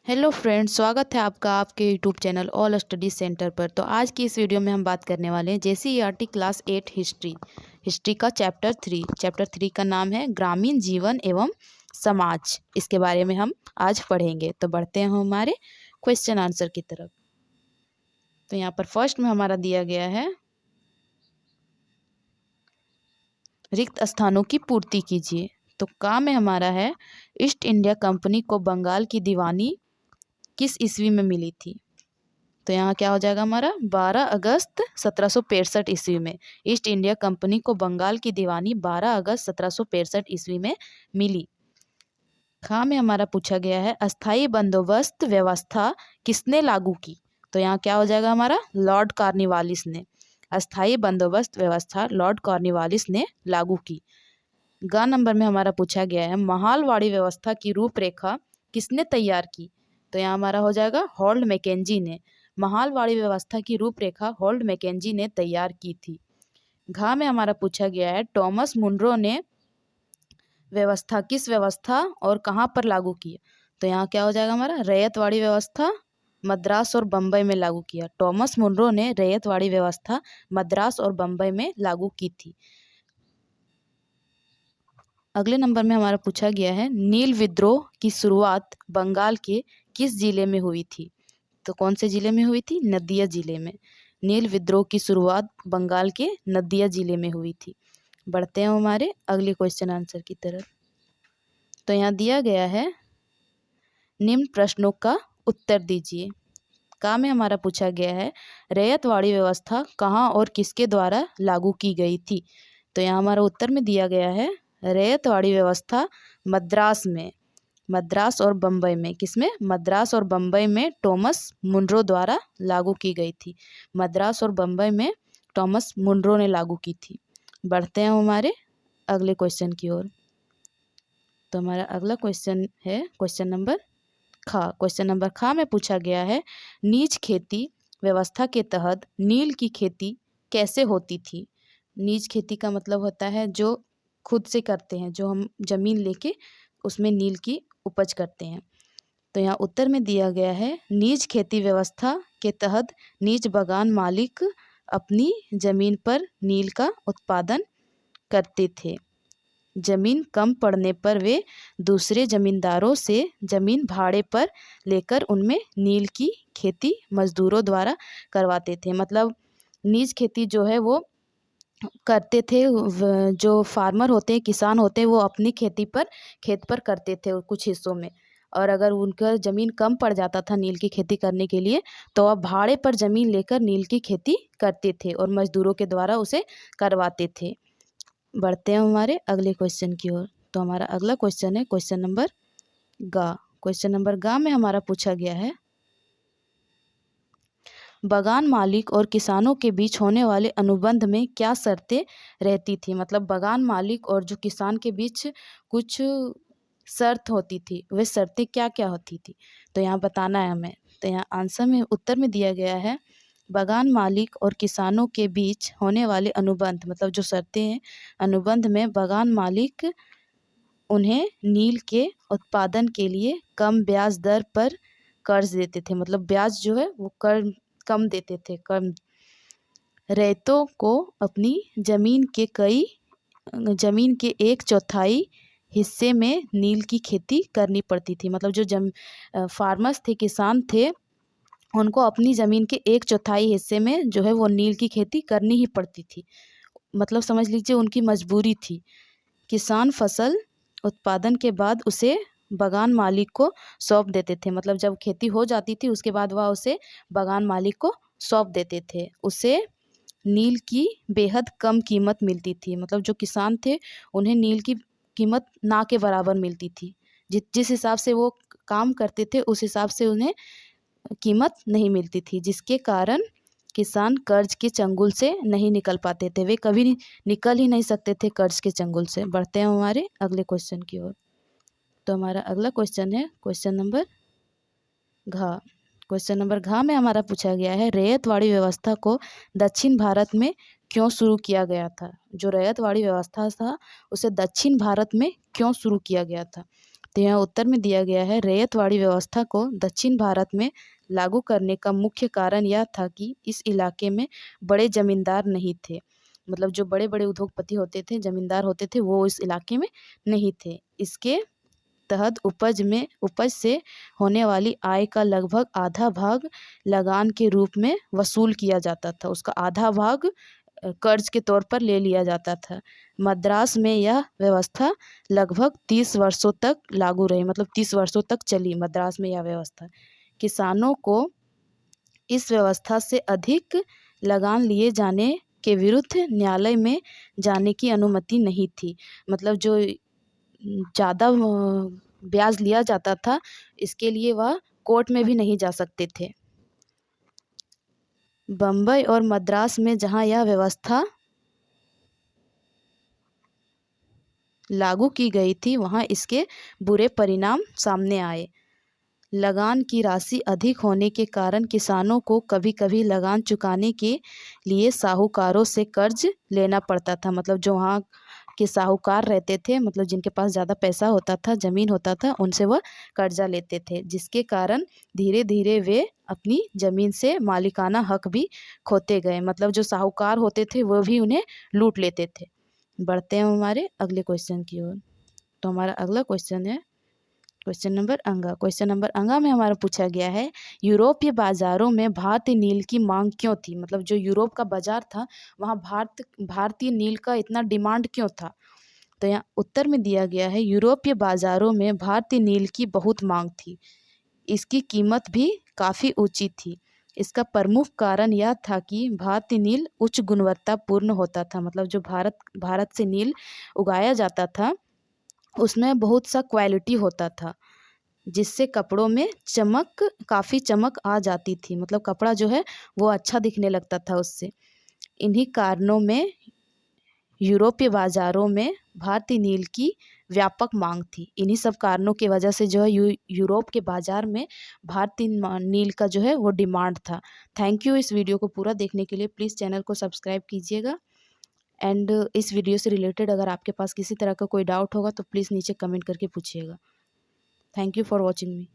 Hello friends, स्वागत है आपका आपके YouTube channel all study centre पर। तो आज की इस वीडियो में हम बात करने वाले हैं जेसीईआरटी क्लास 8 हिस्ट्री का चैप्टर 3 का नाम है ग्रामीण जीवन एवं समाज। इसके बारे में हम आज पढ़ेंगे। तो बढ़ते हैं हमारे क्वेश्चन आंसर की तरफ। तो यहाँ पर फर्स्ट में हमारा दिया गया है रिक्त स्थानों की पूर्ति कीजिए। तो का में हमारा है ईस्ट इंडिया कंपनी को बंगाल की दीवानी किस ईस्वी में मिली थी। तो यहाँ क्या हो जाएगा हमारा 12 अगस्त 1765 ईस्वी में ईस्ट इंडिया कंपनी को बंगाल की दीवानी 12 अगस्त 1765 ईस्वी में मिली। खा में हमारा पूछा गया है अस्थाई बंदोबस्त व्यवस्था किसने लागू की। तो यहाँ क्या हो जाएगा हमारा लॉर्ड कॉर्नवालिस ने। अस्थाई बंदोबस्त व्यवस्था लॉर्ड कॉर्नवालिस ने लागू की। ग नंबर में हमारा पूछा गया है महालवाड़ी व्यवस्था की रूपरेखा किसने तैयार की। तो यहाँ हमारा हो जाएगा हॉल्ड मैकेंजी ने। महालवाड़ी व्यवस्था की रूपरेखा हॉल्ड मैकेंजी ने तैयार की थी। घा में हमारा पूछा गया है टॉमस मुनरो ने किस व्यवस्था और कहाँ पर लागू की। तो यहाँ क्या हो जाएगा हमारा रैयतवाड़ी व्यवस्था मद्रास और बम्बई में लागू किया। टॉमस मुनरो ने रैयतवाड़ी व्यवस्था मद्रास और बम्बई में लागू की थी। अगले नंबर में हमारा पूछा गया है नील विद्रोह की शुरुआत बंगाल के किस जिले में हुई थी। तो कौन से जिले में हुई थी नदिया जिले में। नील विद्रोह की शुरुआत बंगाल के नदिया जिले में हुई थी। बढ़ते हैं हमारे अगले क्वेश्चन आंसर की तरफ। तो यहाँ दिया गया है निम्न प्रश्नों का उत्तर दीजिए। का में हमारा पूछा गया है रैयतवाड़ी व्यवस्था कहाँ और किसके द्वारा लागू की गई थी। तो यहाँ हमारा उत्तर में दिया गया है रैयतवाड़ी व्यवस्था मद्रास और बम्बई में। किसमें मद्रास और बम्बई में टॉमस मुनरो द्वारा लागू की गई थी। मद्रास और बम्बई में टॉमस मुनरो ने लागू की थी। बढ़ते हैं हमारे अगले क्वेश्चन की ओर। तो हमारा अगला क्वेश्चन है क्वेश्चन नंबर खा में पूछा गया है नीच खेती व्यवस्था के तहत नील की खेती कैसे होती थी। नीच खेती का मतलब होता है जो खुद से करते हैं, जो हम जमीन लेके उसमें नील की उपज करते हैं। तो यहाँ उत्तर में दिया गया है नीच खेती व्यवस्था के तहत नीच बागान मालिक अपनी जमीन पर नील का उत्पादन करते थे। जमीन कम पड़ने पर वे दूसरे जमींदारों से जमीन भाड़े पर लेकर उनमें नील की खेती मजदूरों द्वारा करवाते थे। मतलब नीच खेती जो है वो करते थे, जो फार्मर होते हैं किसान होते हैं वो अपनी खेत पर करते थे कुछ हिस्सों में। और अगर उनका ज़मीन कम पड़ जाता था नील की खेती करने के लिए तो अब भाड़े पर ज़मीन लेकर नील की खेती करते थे और मजदूरों के द्वारा उसे करवाते थे। बढ़ते हैं हमारे अगले क्वेश्चन की ओर। तो हमारा अगला क्वेश्चन है क्वेश्चन नंबर गा में हमारा पूछा गया है बागान मालिक और किसानों के बीच होने वाले अनुबंध में क्या शर्तें रहती थी। मतलब बागान मालिक और जो किसान के बीच कुछ शर्त होती थी, वे शर्तें क्या क्या होती थी। तो यहाँ बताना है हमें। तो यहाँ आंसर में उत्तर में दिया गया है बागान मालिक और किसानों के बीच होने वाले अनुबंध, मतलब जो शर्तें हैं अनुबंध में बागान मालिक उन्हें नील के उत्पादन के लिए कम ब्याज दर पर कर्ज देते थे। मतलब ब्याज जो है वो कम देते थे। रैयतों को अपनी जमीन के 1/4 हिस्से में नील की खेती करनी पड़ती थी। मतलब जो फार्मर्स थे किसान थे उनको अपनी ज़मीन के 1/4 हिस्से में जो है वो नील की खेती करनी ही पड़ती थी। मतलब समझ लीजिए उनकी मजबूरी थी। किसान फसल उत्पादन के बाद उसे बागान मालिक को सौंप देते थे। मतलब जब खेती हो जाती थी उसके बाद वह उसे बागान मालिक को सौंप देते थे। उसे नील की बेहद कम कीमत मिलती थी। मतलब जो किसान थे उन्हें नील की कीमत ना के बराबर मिलती थी। जिस हिसाब से वो काम करते थे उस हिसाब से उन्हें कीमत नहीं मिलती थी, जिसके कारण किसान कर्ज के चंगुल से नहीं निकल पाते थे। वे कभी निकल ही नहीं सकते थे कर्ज के चंगुल से। बढ़ते हैं हमारे अगले क्वेश्चन की ओर। तो हमारा अगला क्वेश्चन है क्वेश्चन नंबर घ में हमारा पूछा गया है रैयतवाड़ी व्यवस्था को दक्षिण भारत में क्यों शुरू किया गया था। जो रैयतवाड़ी व्यवस्था था उसे दक्षिण भारत में क्यों शुरू किया गया था। तो यहाँ उत्तर में दिया गया है, रैयतवाड़ी व्यवस्था को दक्षिण भारत में लागू करने का मुख्य कारण यह था कि इस इलाके में बड़े जमींदार नहीं थे। मतलब जो बड़े बड़े उद्योगपति होते थे, जमींदार होते थे, वो इस इलाके में नहीं थे। इसके तहत उपज से होने वाली आय का लगभग आधा भाग लगान के रूप में वसूल किया जाता था। उसका आधा भाग कर्ज के तौर पर ले लिया जाता था। मद्रास में यह व्यवस्था लगभग 30 वर्षों तक लागू रही, मतलब 30 वर्षों तक चली मद्रास में यह व्यवस्था। किसानों को इस व्यवस्था से अधिक लगान लिए जाने के विरुद्ध न्यायालय में जाने की अनुमति नहीं थी। मतलब जो ज़्यादा ब्याज लिया जाता था, इसके लिए वह कोर्ट में भी नहीं जा सकते थे। बम्बई और मद्रास में जहाँ यह व्यवस्था लागू की गई थी, वहाँ इसके बुरे परिणाम सामने आए। लगान की राशि अधिक होने के कारण किसानों को कभी कभी लगान चुकाने के लिए साहूकारों से कर्ज लेना पड़ता था। मतलब जो वहाँ के साहूकार रहते थे, मतलब जिनके पास ज़्यादा पैसा होता था, ज़मीन होता था, उनसे वह कर्जा लेते थे, जिसके कारण धीरे धीरे वे अपनी ज़मीन से मालिकाना हक भी खोते गए। मतलब जो साहूकार होते थे वो भी उन्हें लूट लेते थे। बढ़ते हैं हमारे अगले क्वेश्चन की ओर। तो हमारा अगला क्वेश्चन है क्वेश्चन नंबर अंगा। क्वेश्चन नंबर अंगा में हमारा पूछा गया है, यूरोपीय बाजारों में भारतीय नील की मांग क्यों थी? मतलब जो यूरोप का बाजार था, वहाँ भारतीय नील का इतना डिमांड क्यों था? तो यहाँ उत्तर में दिया गया है, यूरोपीय बाजारों में भारतीय नील की बहुत मांग थी। इसकी कीमत भी काफ़ी ऊंची थी। इसका प्रमुख कारण यह था कि भारतीय नील उच्च गुणवत्तापूर्ण होता था। मतलब जो भारत से नील उगाया जाता था, उसमें बहुत सा क्वालिटी होता था, जिससे कपड़ों में काफ़ी चमक आ जाती थी। मतलब कपड़ा जो है वो अच्छा दिखने लगता था उससे। इन्हीं कारणों में यूरोपीय बाज़ारों में भारतीय नील की व्यापक मांग थी। इन्हीं सब कारणों की वजह से जो है यूरोप के बाज़ार में भारतीय नील का जो है वो डिमांड था। थैंक यू इस वीडियो को पूरा देखने के लिए। प्लीज़ चैनल को सब्सक्राइब कीजिएगा। एंड इस वीडियो से रिलेटेड अगर आपके पास किसी तरह का कोई डाउट होगा तो प्लीज़ नीचे कमेंट करके पूछिएगा। Thank you for watching me.